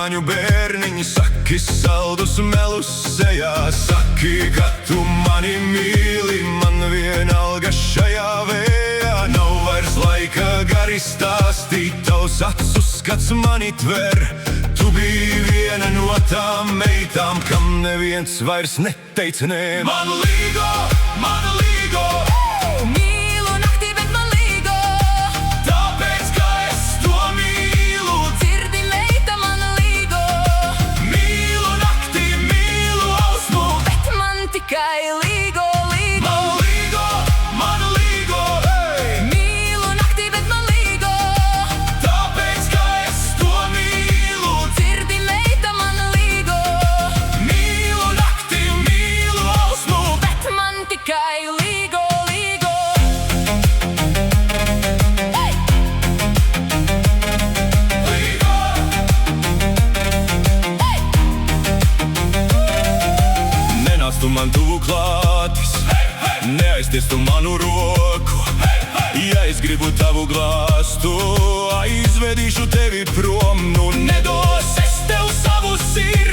Jāņu bērniņi, saki saldus melus sejā. Saki, ka tu mani mīli, man vienalga šajā vējā. Nav vairs laika gari stāstīt, tavs acu skats mani tver. Tu biji viena no tām meitām, kam neviens vairs neteica nē. Man līgo, man līgo, Mīlu naktī, bet man līgo, tāpēc, ka es to mīlu. dzirdi, meita, man līgo, Mīlu naktī, mīlu ausmu, bet man tikai līgo, līgo. man līgo, hey! Mīlu naktī, bet man līgo, Tāpēc, ka es to mīlu. dzirdi, meita, man līgo, Mīlu naktī, mīlu ausmu, bet man tikai līgo, līgo. Hey! līgo. Hey! Nenāc tu man tuvu klātis, neaizties tu manu roku. Ja es gribu tavu glāstu, aizvedīšu tevi prom. Nu nedos es tev savu sirdi.